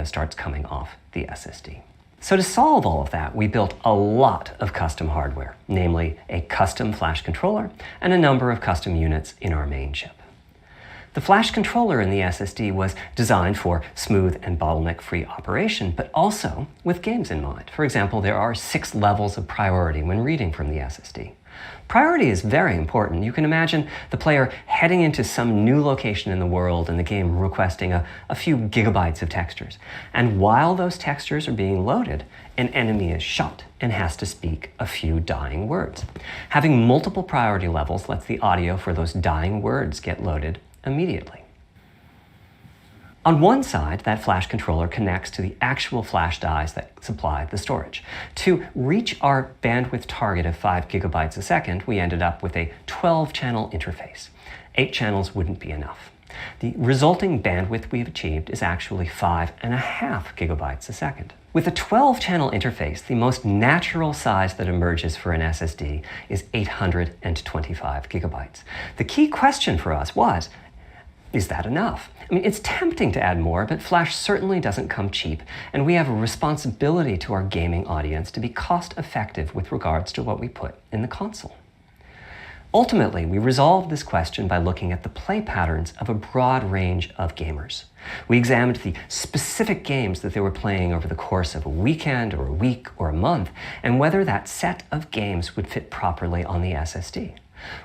starts coming off the SSD. So to solve all of that, we built a lot of custom hardware, namely a custom flash controller and a number of custom units in our main chip. The flash controller in the SSD was designed for smooth and bottleneck-free operation, but also with games in mind. For example, there are 6 levels of priority when reading from the SSD. Priority is very important. You can imagine the player heading into some new location in the world and the game requesting a few gigabytes of textures. And while those textures are being loaded, an enemy is shot and has to speak a few dying words. Having multiple priority levels lets the audio for those dying words get loaded immediately. On one side, that flash controller connects to the actual flash dies that supply the storage. To reach our bandwidth target of 5 gigabytes a second, we ended up with a 12-channel interface. 8 channels wouldn't be enough. The resulting bandwidth we've achieved is actually 5.5 gigabytes a second. With a 12-channel interface, the most natural size that emerges for an SSD is 825 gigabytes. The key question for us was, is that enough? I mean, it's tempting to add more, but flash certainly doesn't come cheap, and we have a responsibility to our gaming audience to be cost-effective with regards to what we put in the console. Ultimately, we resolved this question by looking at the play patterns of a broad range of gamers. We examined the specific games that they were playing over the course of a weekend or a week or a month, and whether that set of games would fit properly on the SSD.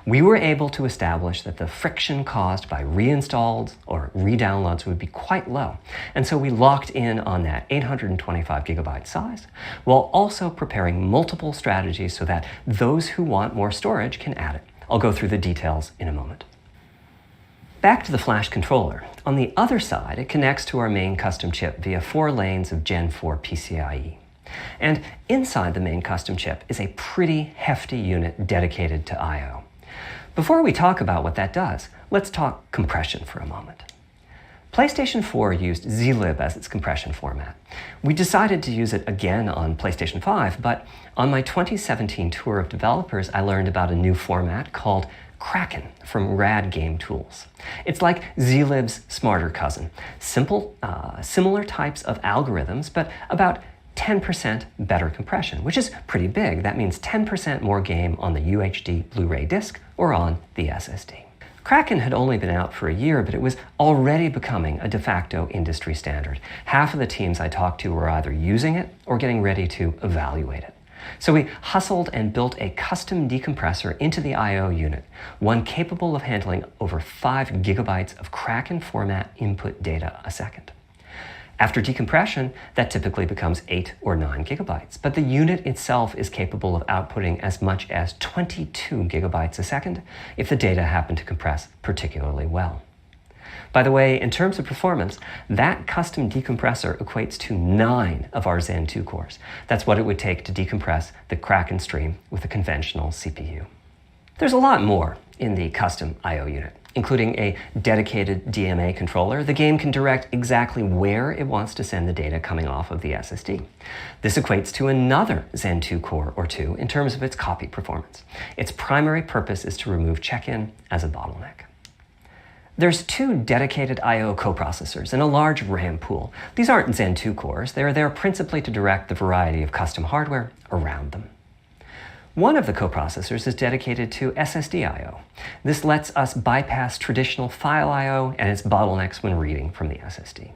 We were able to establish that the friction caused by reinstalls or redownloads would be quite low, and so we locked in on that 825 gigabyte size, while also preparing multiple strategies so that those who want more storage can add it. I'll go through the details in a moment. Back to the flash controller. On the other side, it connects to our main custom chip via 4 lanes of Gen 4 PCIe. And inside the main custom chip is a pretty hefty unit dedicated to I/O. Before we talk about what that does, let's talk compression for a moment. PlayStation 4 used zlib as its compression format. We decided to use it again on PlayStation 5, but on my 2017 tour of developers, I learned about a new format called Kraken from Rad Game Tools. It's like zlib's smarter cousin. Simple, similar types of algorithms, but about 10% better compression, which is pretty big. That means 10% more game on the UHD Blu-ray disc or on the SSD. Kraken had only been out for a year, but it was already becoming a de facto industry standard. Half of the teams I talked to were either using it or getting ready to evaluate it. So we hustled and built a custom decompressor into the I/O unit, one capable of handling over 5 gigabytes of Kraken format input data a second. After decompression, that typically becomes 8 or 9 gigabytes, but the unit itself is capable of outputting as much as 22 gigabytes a second if the data happen to compress particularly well. By the way, in terms of performance, that custom decompressor equates to 9 of our Zen 2 cores. That's what it would take to decompress the Kraken stream with a conventional CPU. There's a lot more in the custom I/O unit, including a dedicated DMA controller. The game can direct exactly where it wants to send the data coming off of the SSD. This equates to another Zen 2 core or 2 in terms of its copy performance. Its primary purpose is to remove check-in as a bottleneck. There's 2 dedicated I/O coprocessors and a large RAM pool. These aren't Zen 2 cores. They're there principally to direct the variety of custom hardware around them. One of the coprocessors is dedicated to SSD I/O. This lets us bypass traditional file I/O and its bottlenecks when reading from the SSD.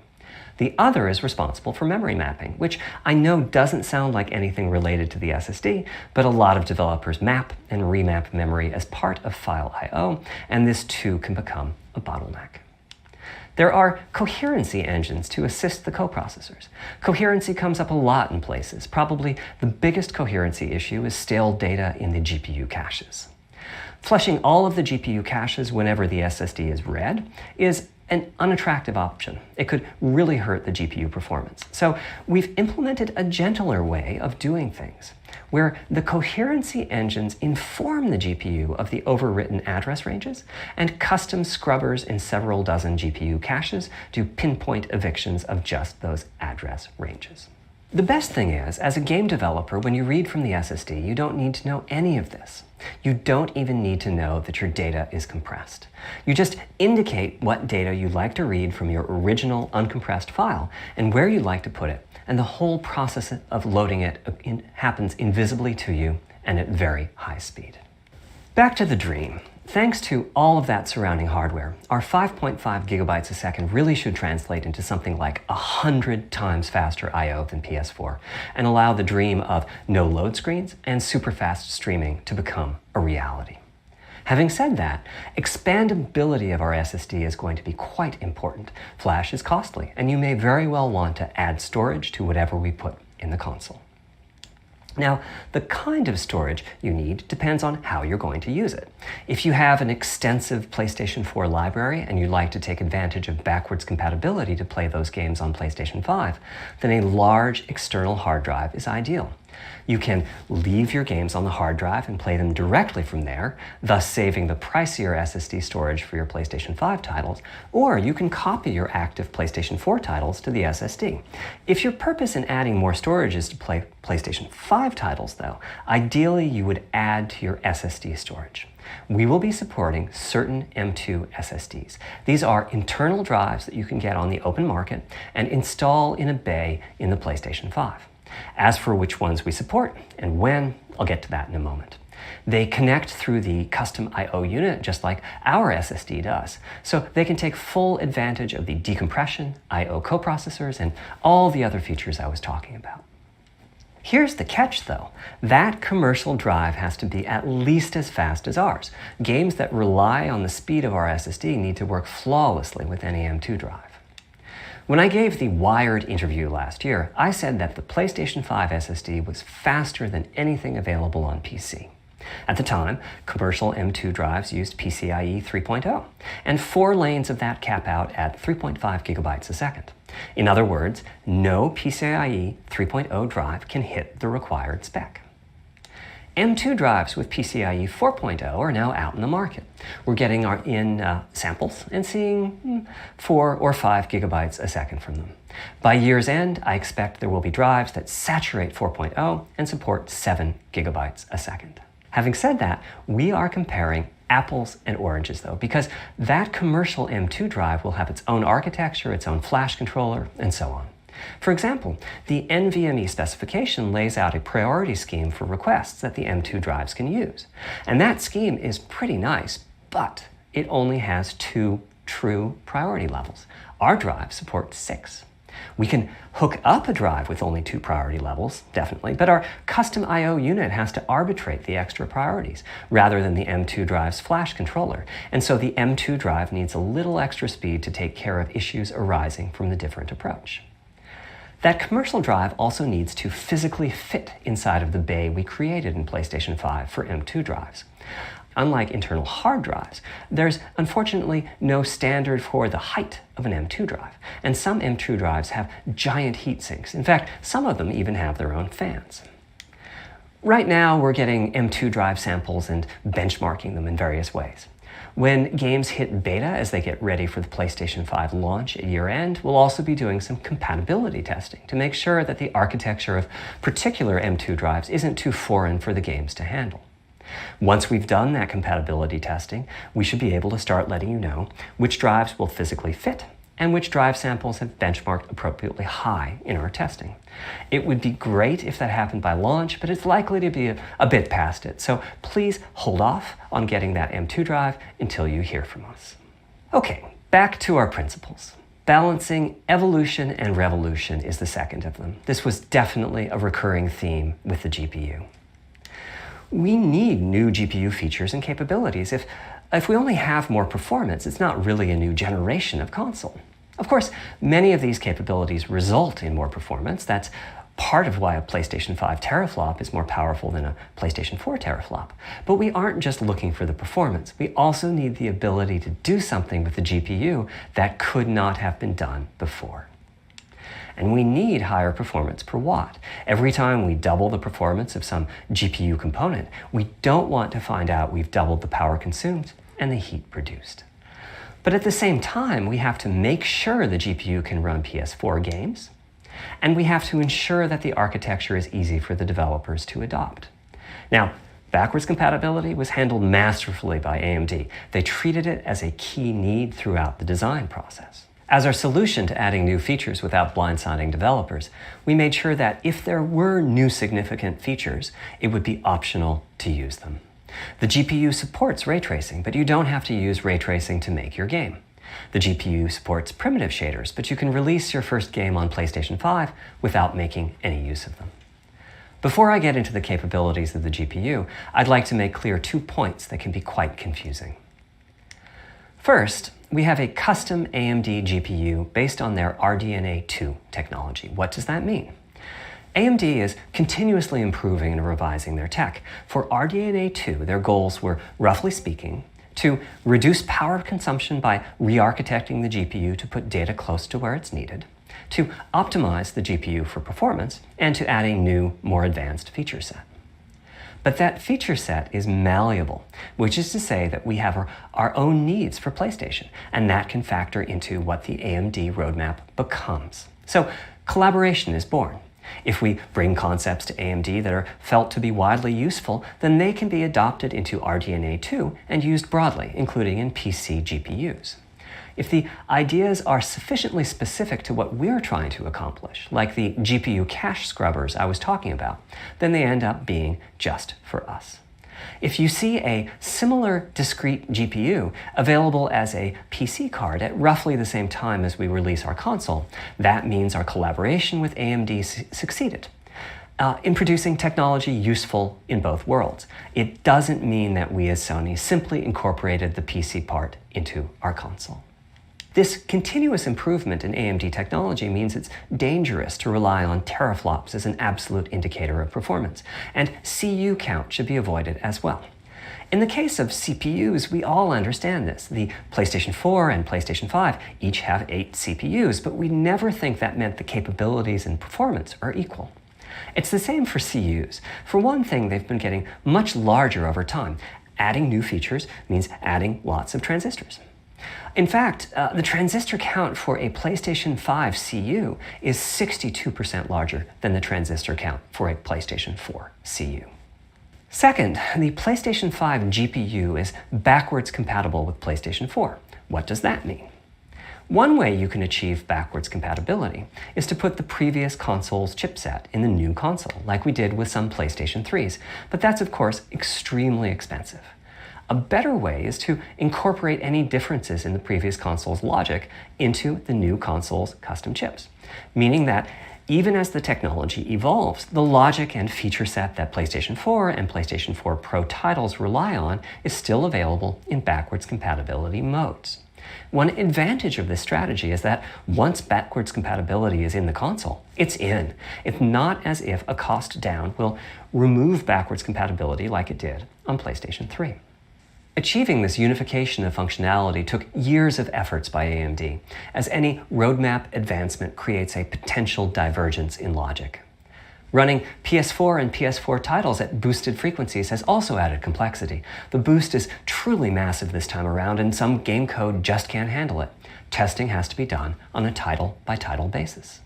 The other is responsible for memory mapping, which I know doesn't sound like anything related to the SSD, but a lot of developers map and remap memory as part of file I/O, and this too can become a bottleneck. There are coherency engines to assist the coprocessors. Coherency comes up a lot in places. Probably the biggest coherency issue is stale data in the GPU caches. Flushing all of the GPU caches whenever the SSD is read is an unattractive option. It could really hurt the GPU performance. So we've implemented a gentler way of doing things, where the coherency engines inform the GPU of the overwritten address ranges, and custom scrubbers in several dozen GPU caches do pinpoint evictions of just those address ranges. The best thing is, as a game developer, when you read from the SSD, you don't need to know any of this. You don't even need to know that your data is compressed. You just indicate what data you'd like to read from your original uncompressed file and where you'd like to put it, and the whole process of loading it happens invisibly to you and at very high speed. Back to the dream. Thanks to all of that surrounding hardware, our 5.5 gigabytes a second really should translate into something like 100 times faster I/O than PS4 and allow the dream of no load screens and super fast streaming to become a reality. Having said that, expandability of our SSD is going to be quite important. Flash is costly, and you may very well want to add storage to whatever we put in the console. Now, the kind of storage you need depends on how you're going to use it. If you have an extensive PlayStation 4 library and you'd like to take advantage of backwards compatibility to play those games on PlayStation 5, then a large external hard drive is ideal. You can leave your games on the hard drive and play them directly from there, thus saving the pricier SSD storage for your PlayStation 5 titles, or you can copy your active PlayStation 4 titles to the SSD. If your purpose in adding more storage is to play PlayStation 5 titles, though, ideally you would add to your SSD storage. We will be supporting certain M2 SSDs. These are internal drives that you can get on the open market and install in a bay in the PlayStation 5. As for which ones we support and when, I'll get to that in a moment. They connect through the custom I/O unit just like our SSD does, so they can take full advantage of the decompression, I/O coprocessors, and all the other features I was talking about. Here's the catch, though. That commercial drive has to be at least as fast as ours. Games that rely on the speed of our SSD need to work flawlessly with any M2 drive. When I gave the Wired interview last year, I said that the PlayStation 5 SSD was faster than anything available on PC. At the time, commercial M2 drives used PCIe 3.0, and 4 lanes of that cap out at 3.5 gigabytes a second. In other words, no PCIe 3.0 drive can hit the required spec. M2 drives with PCIe 4.0 are now out in the market. We're getting samples and seeing 4 or 5 gigabytes a second from them. By year's end, I expect there will be drives that saturate 4.0 and support 7 gigabytes a second. Having said that, we are comparing apples and oranges, though, because that commercial M2 drive will have its own architecture, its own flash controller, and so on. For example, the NVMe specification lays out a priority scheme for requests that the M2 drives can use. And that scheme is pretty nice, but it only has 2 true priority levels. Our drive supports 6. We can hook up a drive with only 2 priority levels, definitely, but our custom I/O unit has to arbitrate the extra priorities rather than the M2 drive's flash controller. And so the M2 drive needs a little extra speed to take care of issues arising from the different approach. That commercial drive also needs to physically fit inside of the bay we created in PlayStation 5 for M2 drives. Unlike internal hard drives, there's unfortunately no standard for the height of an M2 drive, and some M2 drives have giant heat sinks. In fact, some of them even have their own fans. Right now, we're getting M2 drive samples and benchmarking them in various ways. When games hit beta as they get ready for the PlayStation 5 launch at year-end, we'll also be doing some compatibility testing to make sure that the architecture of particular M2 drives isn't too foreign for the games to handle. Once we've done that compatibility testing, we should be able to start letting you know which drives will physically fit and which drive samples have benchmarked appropriately high in our testing. It would be great if that happened by launch, but it's likely to be a bit past it, so please hold off on getting that M2 drive until you hear from us. Okay, back to our principles. Balancing evolution and revolution is the second of them. This was definitely a recurring theme with the GPU. We need new GPU features and capabilities. If we only have more performance, it's not really a new generation of console. Of course, many of these capabilities result in more performance. That's part of why a PlayStation 5 teraflop is more powerful than a PlayStation 4 teraflop. But we aren't just looking for the performance. We also need the ability to do something with the GPU that could not have been done before. And we need higher performance per watt. Every time we double the performance of some GPU component, we don't want to find out we've doubled the power consumed and the heat produced. But at the same time, we have to make sure the GPU can run PS4 games, And we have to ensure that the architecture is easy for the developers to adopt. Now, backwards compatibility was handled masterfully by AMD. They treated it as a key need throughout the design process. As our solution to adding new features without blindsiding developers, we made sure that if there were new significant features, it would be optional to use them. The GPU supports ray tracing, but you don't have to use ray tracing to make your game. The GPU supports primitive shaders, but you can release your first game on PlayStation 5 without making any use of them. Before I get into the capabilities of the GPU, I'd like to make clear 2 points that can be quite confusing. First, we have a custom AMD GPU based on their RDNA 2 technology. What does that mean? AMD is continuously improving and revising their tech. For RDNA 2, their goals were, roughly speaking, to reduce power consumption by re-architecting the GPU to put data close to where it's needed, to optimize the GPU for performance, and to add a new, more advanced feature set. But that feature set is malleable, which is to say that we have our own needs for PlayStation, and that can factor into what the AMD roadmap becomes. So collaboration is born. If we bring concepts to AMD that are felt to be widely useful, then they can be adopted into RDNA 2 and used broadly, including in PC GPUs. If the ideas are sufficiently specific to what we're trying to accomplish, like the GPU cache scrubbers I was talking about, then they end up being just for us. If you see a similar discrete GPU available as a PC card at roughly the same time as we release our console, that means our collaboration with AMD succeeded in producing technology useful in both worlds. It doesn't mean that we as Sony simply incorporated the PC part into our console. This continuous improvement in AMD technology means it's dangerous to rely on teraflops as an absolute indicator of performance, and CU count should be avoided as well. In the case of CPUs, we all understand this. The PlayStation 4 and PlayStation 5 each have 8 CPUs, but we never think that meant the capabilities and performance are equal. It's the same for CUs. For one thing, they've been getting much larger over time. Adding new features means adding lots of transistors. In fact, the transistor count for a PlayStation 5 CU is 62% larger than the transistor count for a PlayStation 4 CU. Second, the PlayStation 5 GPU is backwards compatible with PlayStation 4. What does that mean? One way you can achieve backwards compatibility is to put the previous console's chipset in the new console, like we did with some PlayStation 3s, but that's of course extremely expensive. A better way is to incorporate any differences in the previous console's logic into the new console's custom chips, meaning that even as the technology evolves, the logic and feature set that PlayStation 4 and PlayStation 4 Pro titles rely on is still available in backwards compatibility modes. One advantage of this strategy is that once backwards compatibility is in the console, it's in. It's not as if a cost down will remove backwards compatibility like it did on PlayStation 3. Achieving this unification of functionality took years of efforts by AMD, as any roadmap advancement creates a potential divergence in logic. Running PS4 and PS4 titles at boosted frequencies has also added complexity. The boost is truly massive this time around, and some game code just can't handle it. Testing has to be done on a title-by-title basis.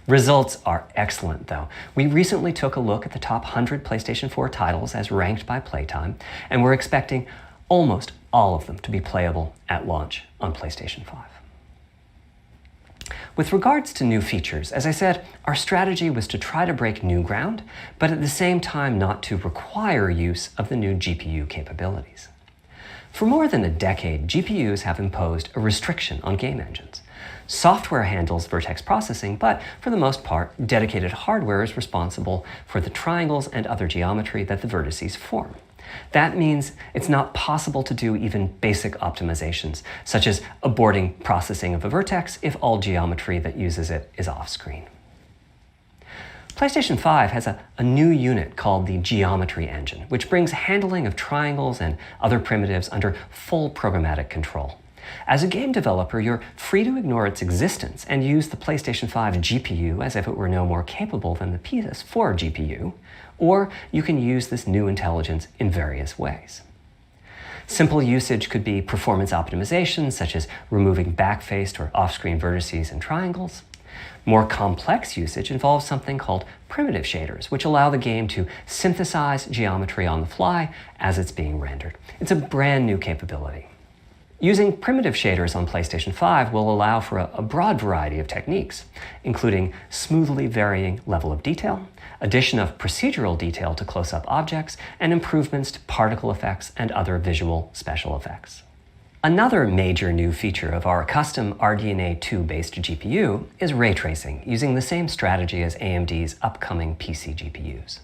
Results are excellent, though. We recently took a look at the top 100 PlayStation 4 titles as ranked by playtime, and we're expecting almost all of them to be playable at launch on PlayStation 5. With regards to new features, as I said, our strategy was to try to break new ground, but at the same time not to require use of the new GPU capabilities. For more than a decade, GPUs have imposed a restriction on game engines. Software handles vertex processing, but for the most part, dedicated hardware is responsible for the triangles and other geometry that the vertices form. That means it's not possible to do even basic optimizations, such as aborting processing of a vertex if all geometry that uses it is off-screen. PlayStation 5 has a new unit called the Geometry Engine, which brings handling of triangles and other primitives under full programmatic control. As a game developer, you're free to ignore its existence and use the PlayStation 5 GPU as if it were no more capable than the PS4 GPU, or you can use this new intelligence in various ways. Simple usage could be performance optimization, such as removing backfaced or off-screen vertices and triangles. More complex usage involves something called primitive shaders, which allow the game to synthesize geometry on the fly as it's being rendered. It's a brand new capability. Using primitive shaders on PlayStation 5 will allow for a broad variety of techniques, including smoothly varying level of detail, addition of procedural detail to close-up objects, and improvements to particle effects and other visual special effects. Another major new feature of our custom RDNA 2-based GPU is ray tracing, using the same strategy as AMD's upcoming PC GPUs.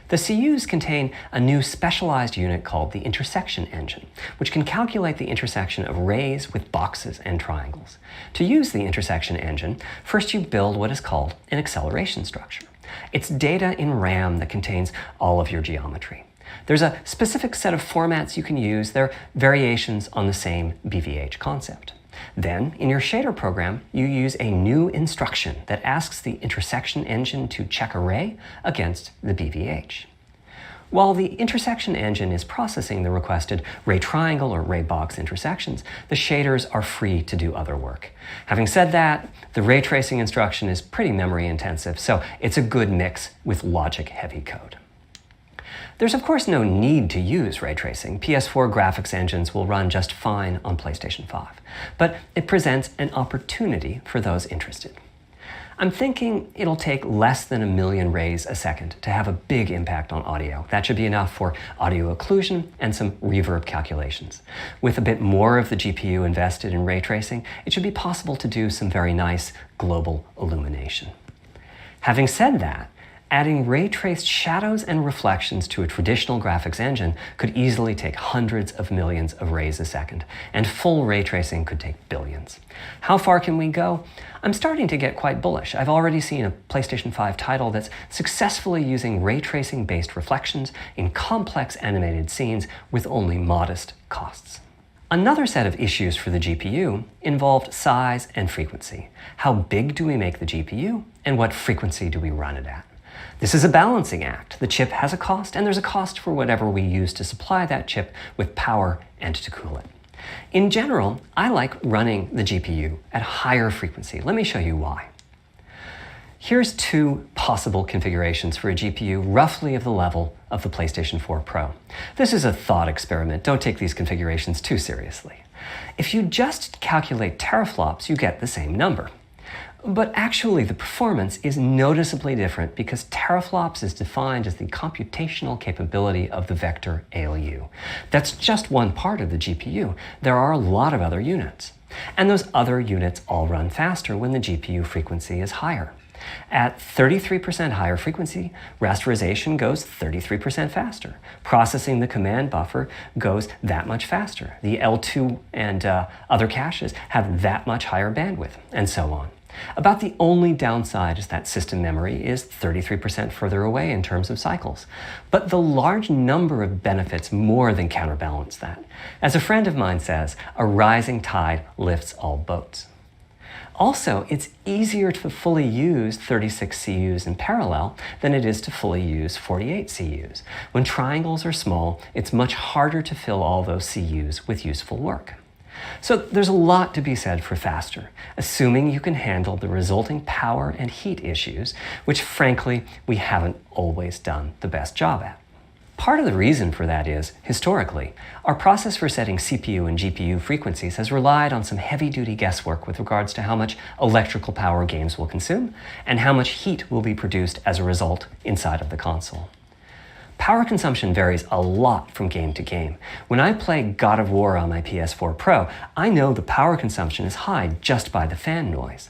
The CUs contain a new specialized unit called the Intersection Engine, which can calculate the intersection of rays with boxes and triangles. To use the Intersection Engine, first you build what is called an acceleration structure. It's data in RAM that contains all of your geometry. There's a specific set of formats you can use. They're variations on the same BVH concept. Then, in your shader program, you use a new instruction that asks the intersection engine to check a ray against the BVH. While the intersection engine is processing the requested ray triangle or ray box intersections, the shaders are free to do other work. Having said that, the ray tracing instruction is pretty memory intensive, so it's a good mix with logic-heavy code. There's of course no need to use ray tracing. PS4 graphics engines will run just fine on PlayStation 5, but it presents an opportunity for those interested. I'm thinking it'll take less than 1 million rays a second to have a big impact on audio. That should be enough for audio occlusion and some reverb calculations. With a bit more of the GPU invested in ray tracing, it should be possible to do some very nice global illumination. Having said that, adding ray-traced shadows and reflections to a traditional graphics engine could easily take hundreds of millions of rays a second, and full ray tracing could take billions. How far can we go? I'm starting to get quite bullish. I've already seen a PlayStation 5 title that's successfully using ray tracing-based reflections in complex animated scenes with only modest costs. Another set of issues for the GPU involved size and frequency. How big do we make the GPU, and what frequency do we run it at? This is a balancing act. The chip has a cost, and there's a cost for whatever we use to supply that chip with power and to cool it. In general, I like running the GPU at higher frequency. Let me show you why. Here's 2 possible configurations for a GPU roughly of the level of the PlayStation 4 Pro. This is a thought experiment. Don't take these configurations too seriously. If you just calculate teraflops, you get the same number. But actually, the performance is noticeably different because teraflops is defined as the computational capability of the vector ALU. That's just one part of the GPU. There are a lot of other units. And those other units all run faster when the GPU frequency is higher. At 33% higher frequency, rasterization goes 33% faster. Processing the command buffer goes that much faster. The L2 and other caches have that much higher bandwidth, and so on. About the only downside is that system memory is 33% further away in terms of cycles. But the large number of benefits more than counterbalance that. As a friend of mine says, a rising tide lifts all boats. Also, it's easier to fully use 36 CUs in parallel than it is to fully use 48 CUs. When triangles are small, it's much harder to fill all those CUs with useful work. So there's a lot to be said for faster, assuming you can handle the resulting power and heat issues, which frankly, we haven't always done the best job at. Part of the reason for that is, historically, our process for setting CPU and GPU frequencies has relied on some heavy-duty guesswork with regards to how much electrical power games will consume and how much heat will be produced as a result inside of the console. Power consumption varies a lot from game to game. When I play God of War on my PS4 Pro, I know the power consumption is high just by the fan noise.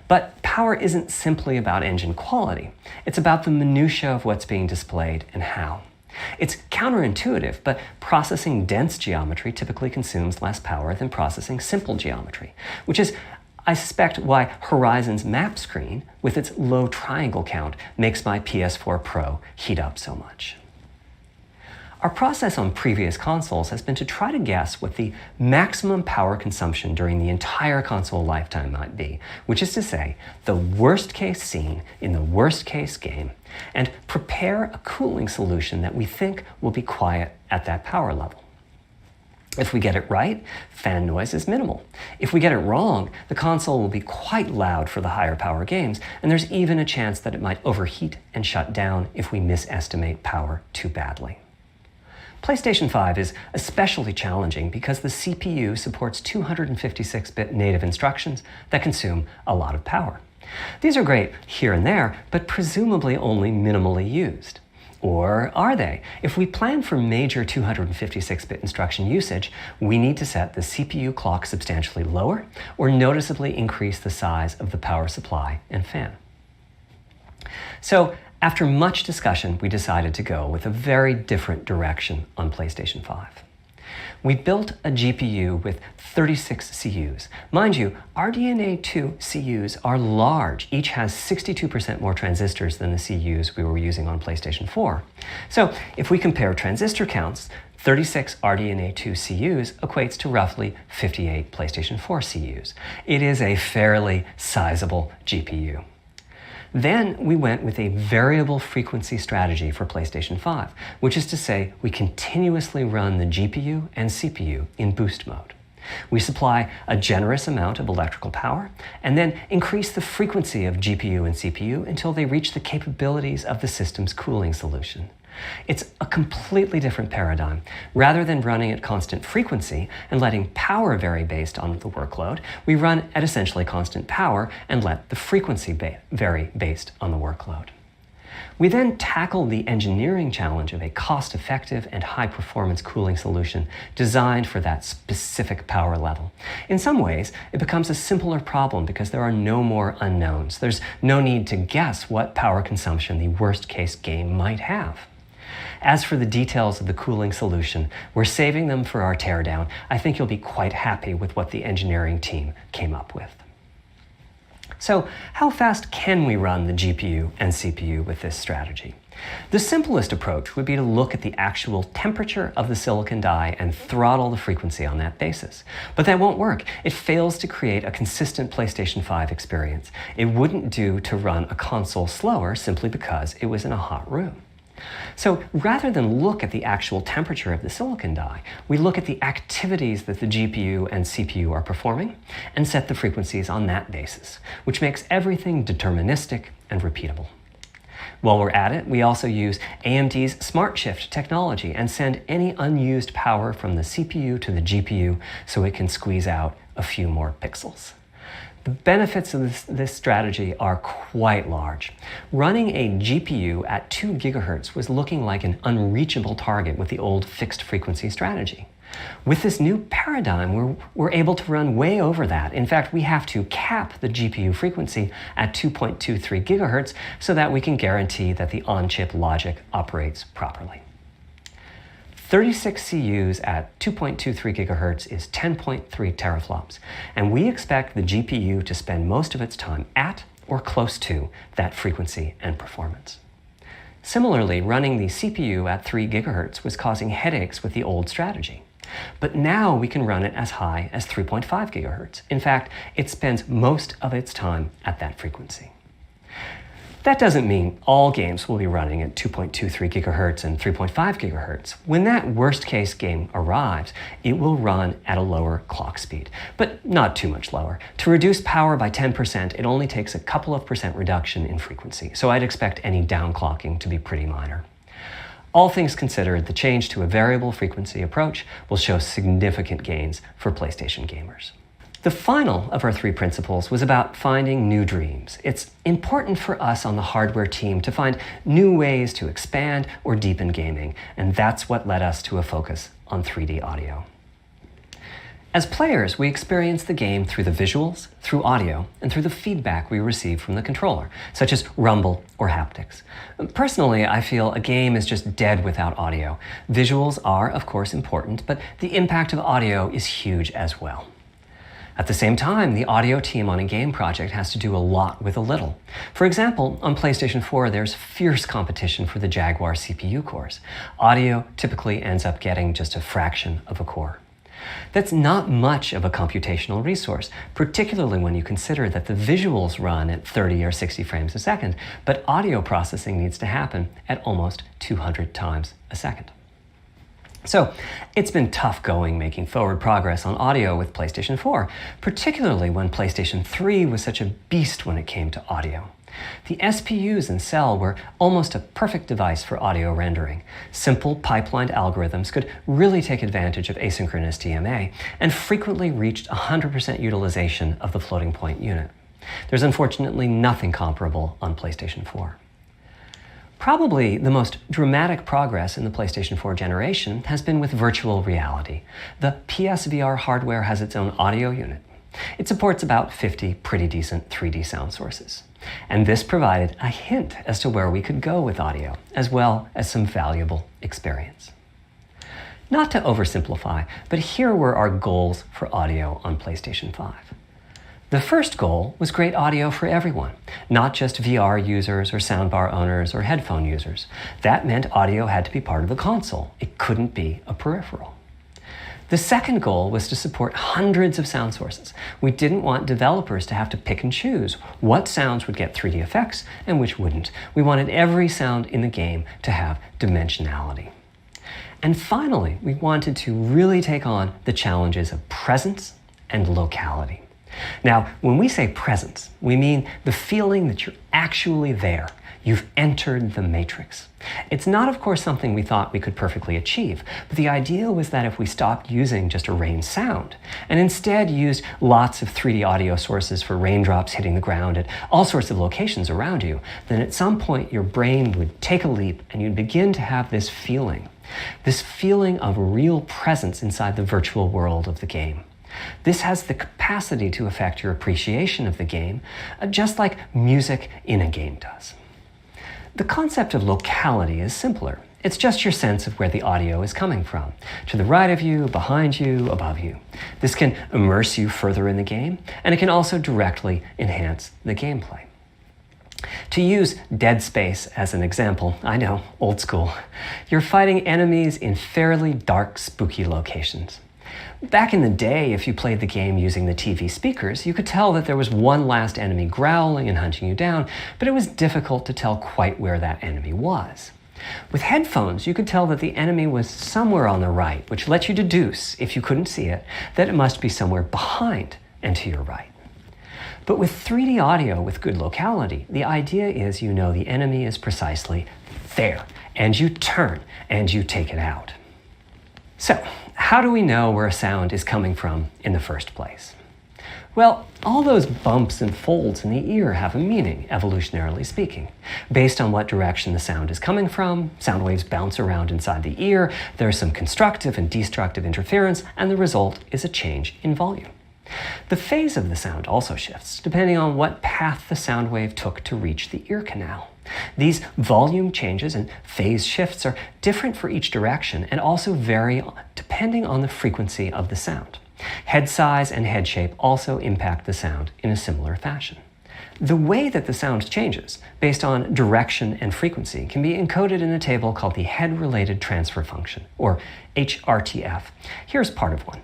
But power isn't simply about engine quality. It's about the minutiae of what's being displayed and how. It's counterintuitive, but processing dense geometry typically consumes less power than processing simple geometry, which is, I suspect, why Horizon's map screen, with its low triangle count, makes my PS4 Pro heat up so much. Our process on previous consoles has been to try to guess what the maximum power consumption during the entire console lifetime might be, which is to say, the worst case scene in the worst case game, and prepare a cooling solution that we think will be quiet at that power level. If we get it right, fan noise is minimal. If we get it wrong, the console will be quite loud for the higher power games, and there's even a chance that it might overheat and shut down if we misestimate power too badly. PlayStation 5 is especially challenging because the CPU supports 256-bit native instructions that consume a lot of power. These are great here and there, but presumably only minimally used. Or are they? If we plan for major 256-bit instruction usage, we need to set the CPU clock substantially lower or noticeably increase the size of the power supply and fan. So, after much discussion, we decided to go with a very different direction on PlayStation 5. We built a GPU with 36 CUs. Mind you, RDNA 2 CUs are large. Each has 62% more transistors than the CUs we were using on PlayStation 4. So if we compare transistor counts, 36 RDNA 2 CUs equates to roughly 58 PlayStation 4 CUs. It is a fairly sizable GPU. Then we went with a variable frequency strategy for PlayStation 5, which is to say we continuously run the GPU and CPU in boost mode. We supply a generous amount of electrical power and then increase the frequency of GPU and CPU until they reach the capabilities of the system's cooling solution. It's a completely different paradigm. Rather than running at constant frequency and letting power vary based on the workload, we run at essentially constant power and let the frequency vary based on the workload. We then tackled the engineering challenge of a cost-effective and high-performance cooling solution designed for that specific power level. In some ways, it becomes a simpler problem because there are no more unknowns. There's no need to guess what power consumption the worst-case game might have. As for the details of the cooling solution, we're saving them for our teardown. I think you'll be quite happy with what the engineering team came up with. So, how fast can we run the GPU and CPU with this strategy? The simplest approach would be to look at the actual temperature of the silicon die and throttle the frequency on that basis. But that won't work. It fails to create a consistent PlayStation 5 experience. It wouldn't do to run a console slower simply because it was in a hot room. So rather than look at the actual temperature of the silicon die, we look at the activities that the GPU and CPU are performing and set the frequencies on that basis, which makes everything deterministic and repeatable. While we're at it, we also use AMD's Smart Shift technology and send any unused power from the CPU to the GPU so it can squeeze out a few more pixels. The benefits of this strategy are quite large. Running a GPU at 2 GHz was looking like an unreachable target with the old fixed frequency strategy. With this new paradigm, we're able to run way over that. In fact, we have to cap the GPU frequency at 2.23 GHz so that we can guarantee that the on-chip logic operates properly. 36 CUs at 2.23 GHz is 10.3 teraflops, and we expect the GPU to spend most of its time at or close to that frequency and performance. Similarly, running the CPU at 3 GHz was causing headaches with the old strategy. But now we can run it as high as 3.5 GHz. In fact, it spends most of its time at that frequency. That doesn't mean all games will be running at 2.23 GHz and 3.5 GHz. When that worst-case game arrives, it will run at a lower clock speed, but not too much lower. To reduce power by 10%, it only takes a couple of percent reduction in frequency, so I'd expect any downclocking to be pretty minor. All things considered, the change to a variable frequency approach will show significant gains for PlayStation gamers. The final of our 3 principles was about finding new dreams. It's important for us on the hardware team to find new ways to expand or deepen gaming, and that's what led us to a focus on 3D audio. As players, we experience the game through the visuals, through audio, and through the feedback we receive from the controller, such as rumble or haptics. Personally, I feel a game is just dead without audio. Visuals are, of course, important, but the impact of audio is huge as well. At the same time, the audio team on a game project has to do a lot with a little. For example, on PlayStation 4, there's fierce competition for the Jaguar CPU cores. Audio typically ends up getting just a fraction of a core. That's not much of a computational resource, particularly when you consider that the visuals run at 30 or 60 frames a second, but audio processing needs to happen at almost 200 times a second. So it's been tough going making forward progress on audio with PlayStation 4, particularly when PlayStation 3 was such a beast when it came to audio. The SPUs in Cell were almost a perfect device for audio rendering. Simple pipelined algorithms could really take advantage of asynchronous DMA and frequently reached 100% utilization of the floating point unit. There's unfortunately nothing comparable on PlayStation 4. Probably the most dramatic progress in the PlayStation 4 generation has been with virtual reality. The PSVR hardware has its own audio unit. It supports about 50 pretty decent 3D sound sources. And this provided a hint as to where we could go with audio, as well as some valuable experience. Not to oversimplify, but here were our goals for audio on PlayStation 5. The first goal was great audio for everyone, not just VR users or soundbar owners or headphone users. That meant audio had to be part of the console. It couldn't be a peripheral. The second goal was to support hundreds of sound sources. We didn't want developers to have to pick and choose what sounds would get 3D effects and which wouldn't. We wanted every sound in the game to have dimensionality. And finally, we wanted to really take on the challenges of presence and locality. Now, when we say presence, we mean the feeling that you're actually there. You've entered the matrix. It's not, of course, something we thought we could perfectly achieve, but the idea was that if we stopped using just a rain sound and instead used lots of 3D audio sources for raindrops hitting the ground at all sorts of locations around you, then at some point your brain would take a leap and you'd begin to have this feeling of real presence inside the virtual world of the game. This has the capacity to affect your appreciation of the game, just like music in a game does. The concept of locality is simpler. It's just your sense of where the audio is coming from, to the right of you, behind you, above you. This can immerse you further in the game, and it can also directly enhance the gameplay. To use Dead Space as an example, I know, old school, you're fighting enemies in fairly dark, spooky locations. Back in the day, if you played the game using the TV speakers, you could tell that there was one last enemy growling and hunting you down, but it was difficult to tell quite where that enemy was. With headphones, you could tell that the enemy was somewhere on the right, which let you deduce, if you couldn't see it, that it must be somewhere behind and to your right. But with 3D audio with good locality, the idea is you know the enemy is precisely there, and you turn and you take it out. So, how do we know where a sound is coming from in the first place? Well, all those bumps and folds in the ear have a meaning, evolutionarily speaking. Based on what direction the sound is coming from, sound waves bounce around inside the ear, there's some constructive and destructive interference, and the result is a change in volume. The phase of the sound also shifts, depending on what path the sound wave took to reach the ear canal. These volume changes and phase shifts are different for each direction and also vary depending on the frequency of the sound. Head size and head shape also impact the sound in a similar fashion. The way that the sound changes, based on direction and frequency, can be encoded in a table called the Head-Related Transfer Function, or HRTF. Here's part of one.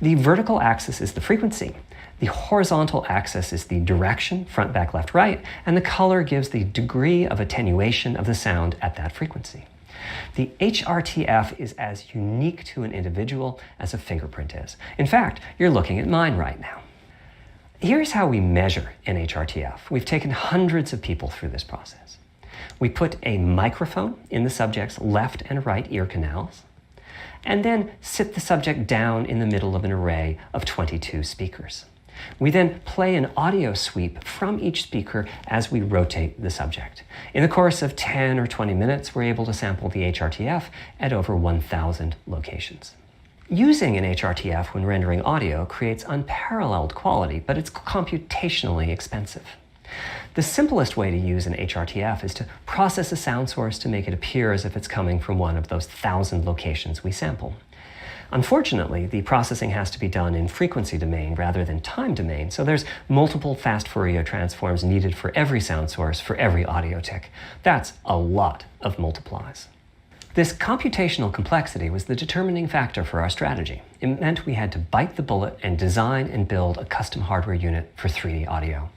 The vertical axis is the frequency. The horizontal axis is the direction, front, back, left, right, and the color gives the degree of attenuation of the sound at that frequency. The HRTF is as unique to an individual as a fingerprint is. In fact, you're looking at mine right now. Here's how we measure an HRTF. We've taken hundreds of people through this process. We put a microphone in the subject's left and right ear canals, and then sit the subject down in the middle of an array of 22 speakers. We then play an audio sweep from each speaker as we rotate the subject. In the course of 10 or 20 minutes, we're able to sample the HRTF at over 1,000 locations. Using an HRTF when rendering audio creates unparalleled quality, but it's computationally expensive. The simplest way to use an HRTF is to process a sound source to make it appear as if it's coming from one of those 1,000 locations we sample. Unfortunately, the processing has to be done in frequency domain rather than time domain, so there's multiple fast Fourier transforms needed for every sound source for every audio tick. That's a lot of multiplies. This computational complexity was the determining factor for our strategy. It meant we had to bite the bullet and design and build a custom hardware unit for 3D audio.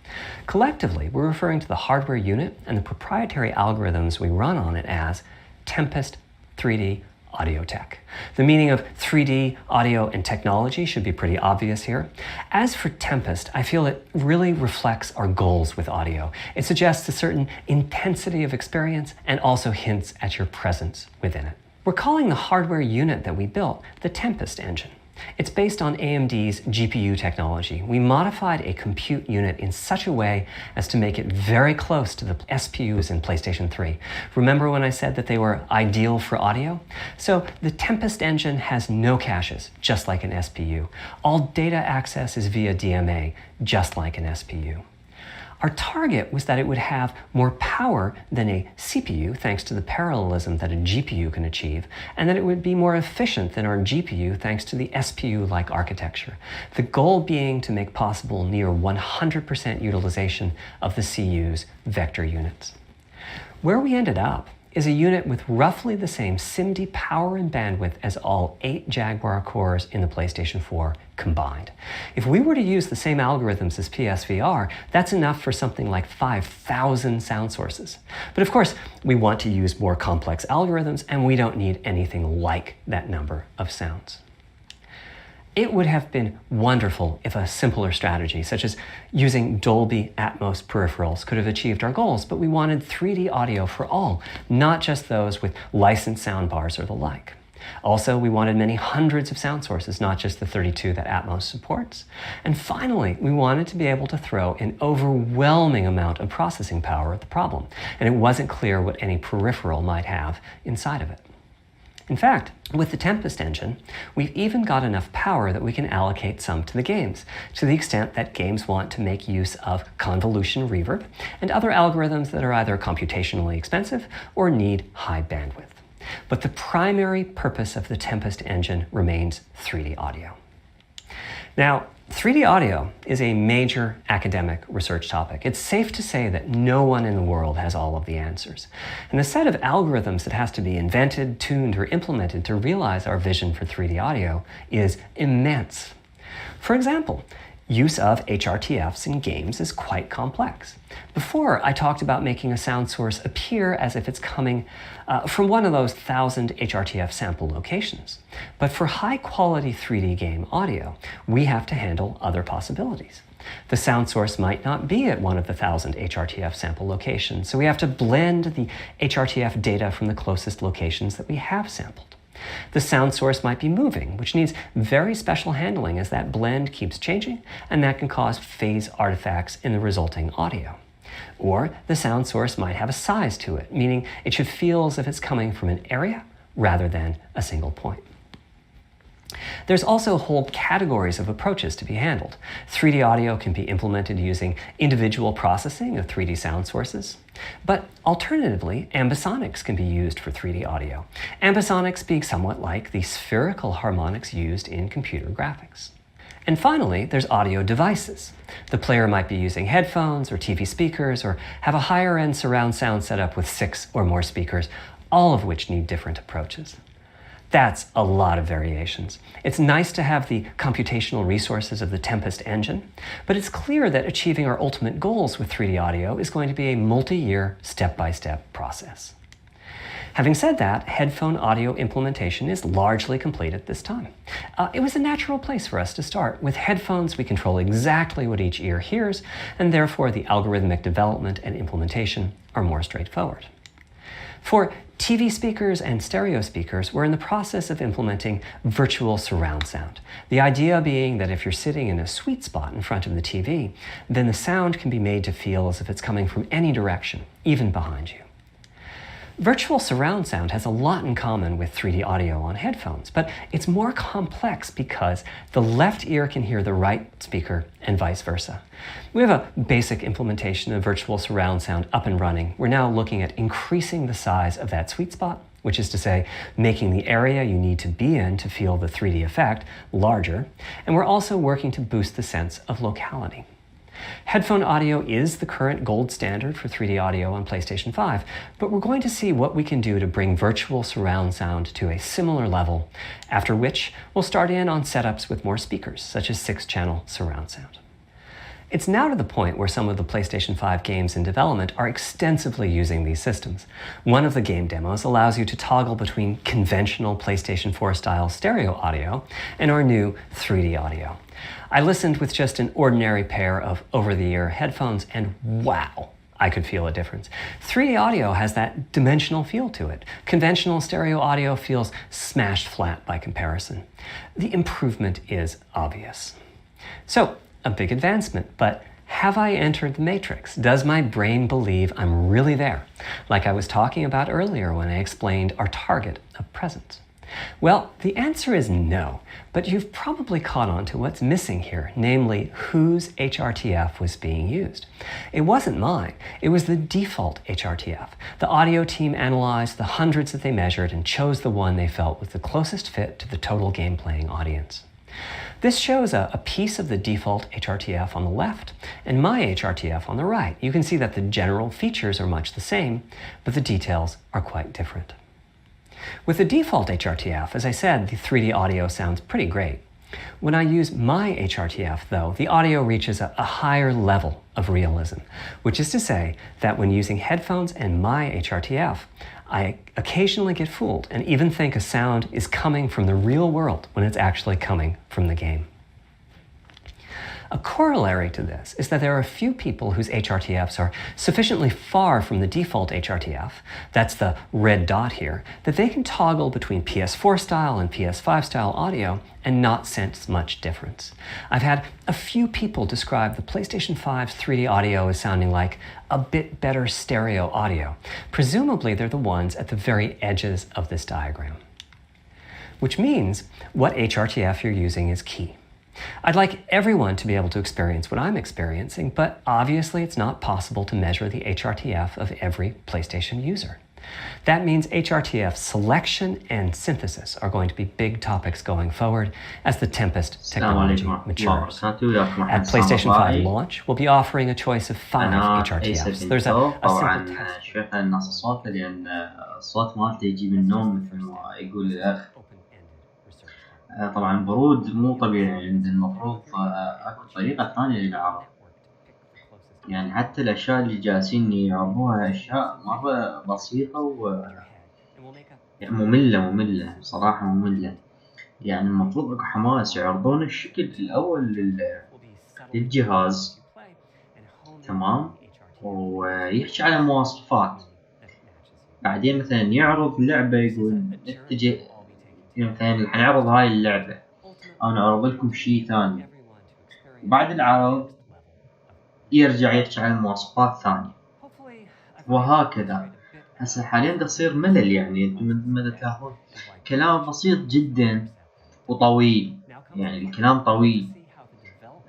Collectively, we're referring to the hardware unit and the proprietary algorithms we run on it as Tempest 3D audio tech. The meaning of 3D audio and technology should be pretty obvious here. As for Tempest, I feel it really reflects our goals with audio. It suggests a certain intensity of experience and also hints at your presence within it. We're calling the hardware unit that we built the Tempest Engine. It's based on AMD's GPU technology. We modified a compute unit in such a way as to make it very close to the SPUs in PlayStation 3. Remember when I said that they were ideal for audio? So the Tempest Engine has no caches, just like an SPU. All data access is via DMA, just like an SPU. Our target was that it would have more power than a CPU, thanks to the parallelism that a GPU can achieve, and that it would be more efficient than our GPU, thanks to the SPU-like architecture. The goal being to make possible near 100% utilization of the CU's vector units. Where we ended up is a unit with roughly the same SIMD power and bandwidth as all 8 Jaguar cores in the PlayStation 4 combined. If we were to use the same algorithms as PSVR, that's enough for something like 5,000 sound sources. But of course, we want to use more complex algorithms, and we don't need anything like that number of sounds. It would have been wonderful if a simpler strategy, such as using Dolby Atmos peripherals, could have achieved our goals, but we wanted 3D audio for all, not just those with licensed soundbars or the like. Also, we wanted many hundreds of sound sources, not just the 32 that Atmos supports. And finally, we wanted to be able to throw an overwhelming amount of processing power at the problem, and it wasn't clear what any peripheral might have inside of it. In fact, with the Tempest Engine, we've even got enough power that we can allocate some to the games, to the extent that games want to make use of convolution reverb and other algorithms that are either computationally expensive or need high bandwidth. But the primary purpose of the Tempest Engine remains 3D audio. Now, 3D audio is a major academic research topic. It's safe to say that no one in the world has all of the answers. And the set of algorithms that has to be invented, tuned, or implemented to realize our vision for 3D audio is immense. For example, use of HRTFs in games is quite complex. Before, I talked about making a sound source appear as if it's coming from one of those 1,000 HRTF sample locations. But for high-quality 3D game audio, we have to handle other possibilities. The sound source might not be at one of the 1,000 HRTF sample locations, so we have to blend the HRTF data from the closest locations that we have sampled. The sound source might be moving, which needs very special handling as that blend keeps changing, and that can cause phase artifacts in the resulting audio. Or the sound source might have a size to it, meaning it should feel as if it's coming from an area rather than a single point. There's also whole categories of approaches to be handled. 3D audio can be implemented using individual processing of 3D sound sources. But alternatively, ambisonics can be used for 3D audio. Ambisonics being somewhat like the spherical harmonics used in computer graphics. And finally, there's audio devices. The player might be using headphones or TV speakers, or have a higher-end surround sound setup with 6 or more speakers, all of which need different approaches. That's a lot of variations. It's nice to have the computational resources of the Tempest Engine, but it's clear that achieving our ultimate goals with 3D audio is going to be a multi-year, step-by-step process. Having said that, headphone audio implementation is largely complete at this time. It was a natural place for us to start. With headphones, we control exactly what each ear hears, and therefore the algorithmic development and implementation are more straightforward. For TV speakers and stereo speakers, we're in the process of implementing virtual surround sound. The idea being that if you're sitting in a sweet spot in front of the TV, then the sound can be made to feel as if it's coming from any direction, even behind you. Virtual surround sound has a lot in common with 3D audio on headphones, but it's more complex because the left ear can hear the right speaker and vice versa. We have a basic implementation of virtual surround sound up and running. We're now looking at increasing the size of that sweet spot, which is to say, making the area you need to be in to feel the 3D effect larger, and we're also working to boost the sense of locality. Headphone audio is the current gold standard for 3D audio on PlayStation 5, but we're going to see what we can do to bring virtual surround sound to a similar level, after which we'll start in on setups with more speakers, such as 6-channel surround sound. It's now to the point where some of the PlayStation 5 games in development are extensively using these systems. One of the game demos allows you to toggle between conventional PlayStation 4 style stereo audio and our new 3D audio. I listened with just an ordinary pair of over-the-ear headphones and wow, I could feel a difference. 3D audio has that dimensional feel to it. Conventional stereo audio feels smashed flat by comparison. The improvement is obvious. So, a big advancement, but have I entered the matrix? Does my brain believe I'm really there? Like I was talking about earlier when I explained our target of presence. Well, the answer is no, but you've probably caught on to what's missing here, namely whose HRTF was being used. It wasn't mine, it was the default HRTF. The audio team analyzed the hundreds that they measured and chose the one they felt was the closest fit to the total game playing audience. This shows a piece of the default HRTF on the left and my HRTF on the right. You can see that the general features are much the same, but the details are quite different. With the default HRTF, as I said, the 3D audio sounds pretty great. When I use my HRTF, though, the audio reaches a higher level of realism, which is to say that when using headphones and my HRTF, I occasionally get fooled and even think a sound is coming from the real world when it's actually coming from the game. A corollary to this is that there are a few people whose HRTFs are sufficiently far from the default HRTF, that's the red dot here, that they can toggle between PS4 style and PS5 style audio and not sense much difference. I've had a few people describe the PlayStation 5's 3D audio as sounding like a bit better stereo audio. Presumably they're the ones at the very edges of this diagram. Which means what HRTF you're using is key. I'd like everyone to be able to experience what I'm experiencing, but obviously it's not possible to measure the HRTF of every PlayStation user. That means HRTF selection and synthesis are going to be big topics going forward as the Tempest technology matures. At PlayStation 5 launch, we'll be offering a choice of 5 HRTFs. There's a simple test. شوية الناس الصوت لأن الصوت مالته يجي من النوم مثل ما يقول الأخ. طبعا برود مو طبيعي، عند المفروض اكو طريقة ثانية للعرض. يعني حتى الاشياء اللي جالسين يعرضوها اشياء مرة بسيطة يعني مملة بصراحة مملة. يعني المفروض اكو حماس يعرضون الشكل الاول للجهاز تمام، ويحكي على مواصفات، بعدين مثلا يعرض لعبة يقول نتجه مثلا حنعرض هاي اللعبة أو نعرض لكم شيء ثاني، وبعد العرض يرجع يحكي عن مواصفات ثانية وهكذا. هسه حاليا دا يصير ملل، يعني انتم ماذا تلاحظون كلام بسيط جدا وطويل، يعني الكلام طويل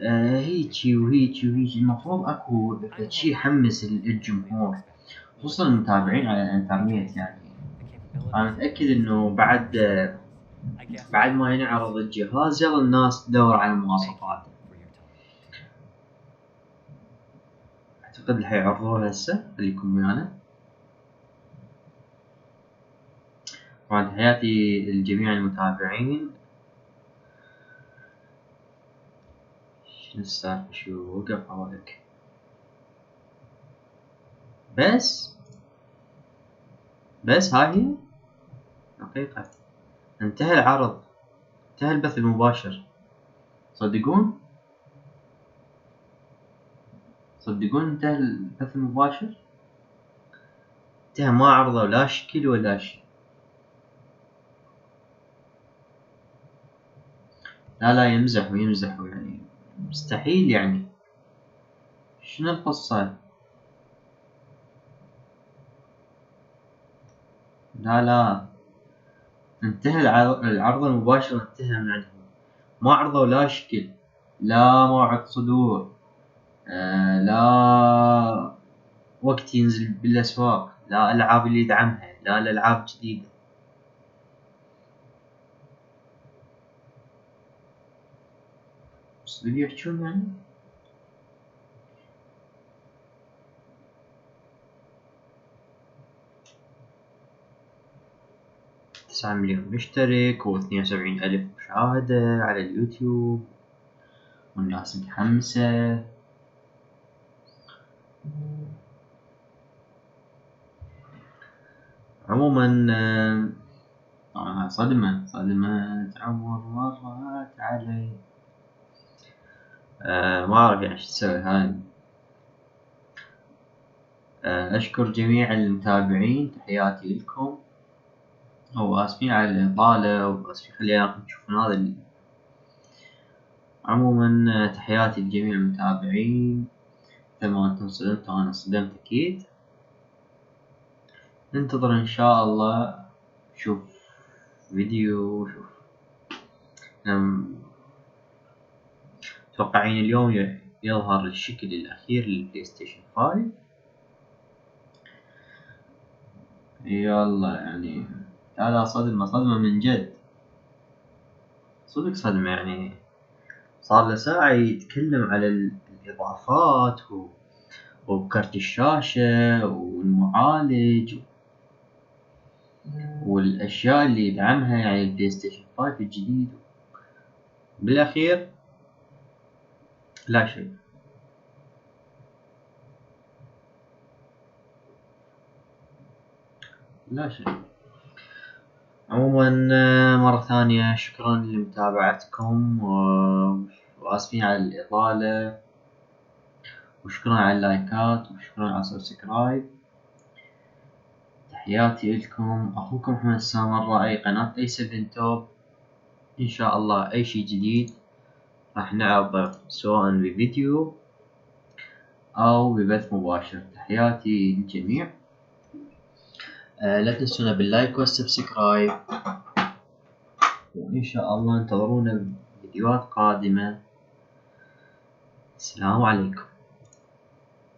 هيجي وهيجي وهيجي. المفروض اكو شيء يحمس الجمهور خصوصا المتابعين على الانترنت. يعني انا متأكد انه بعد ما ينعرض الجهاز يلا الناس تدور على مواصفاته. اعتقد اللي حيعرضوها هسه خليكم ويانا. طبعا تحياتي لجميع المتابعين. شنو السالفة؟ شو وقف حوالك؟ بس هاي هي دقيقة انتهى العرض، انتهى البث المباشر. صدقون انتهى البث المباشر، انتهى، ما عرضوا لا شكل ولا شيء. لا يمزحوا يعني مستحيل. يعني شنو القصة؟ لا انتهى العرض المباشر، انتهى من عندهم. ما عرضوا لا شكل، لا موعد صدور، لا وقت ينزل بالأسواق، لا ألعاب اللي يدعمها، لا الألعاب جديدة. بس بدي يحجون يعني 9 مليون مشترك و72 ألف مشاهدة على اليوتيوب والناس متحمسة. عموما صدمة عمر مرت علي. ما أعرف يعني شو تسوي هاي. أشكر جميع المتابعين، تحياتي لكم، وآسفين على الإطالة، وآسفين خليناكم تشوفون هذا عموما تحياتي لجميع المتابعين. مثل ما انتم صدمتوا أنا صدمت أكيد. ننتظر إن شاء الله شوف فيديو. شوف متوقعين اليوم يظهر الشكل الأخير للبلايستيشن 5. يلا يعني هذا صدمة من جد، صدق صدمة. يعني صار له ساعة يتكلم على الإضافات وكرت الشاشة والمعالج والأشياء اللي يدعمها، يعني البلايستيشن 5 الجديد. بالأخير لا شيء. عموما مرة ثانية شكرا لمتابعتكم، وآسفين على الإطالة، وشكرا على اللايكات، وشكرا على السبسكرايب. تحياتي لكم، أخوكم محمد السامر، أي قناة أي 7 توب. إن شاء الله أي شي جديد راح نعرضه سواء بفيديو أو ببث مباشر. تحياتي للجميع. لا تنسونا باللايك والسبسكرايب، وإن شاء الله انتظرونا بفيديوهات قادمة. السلام عليكم.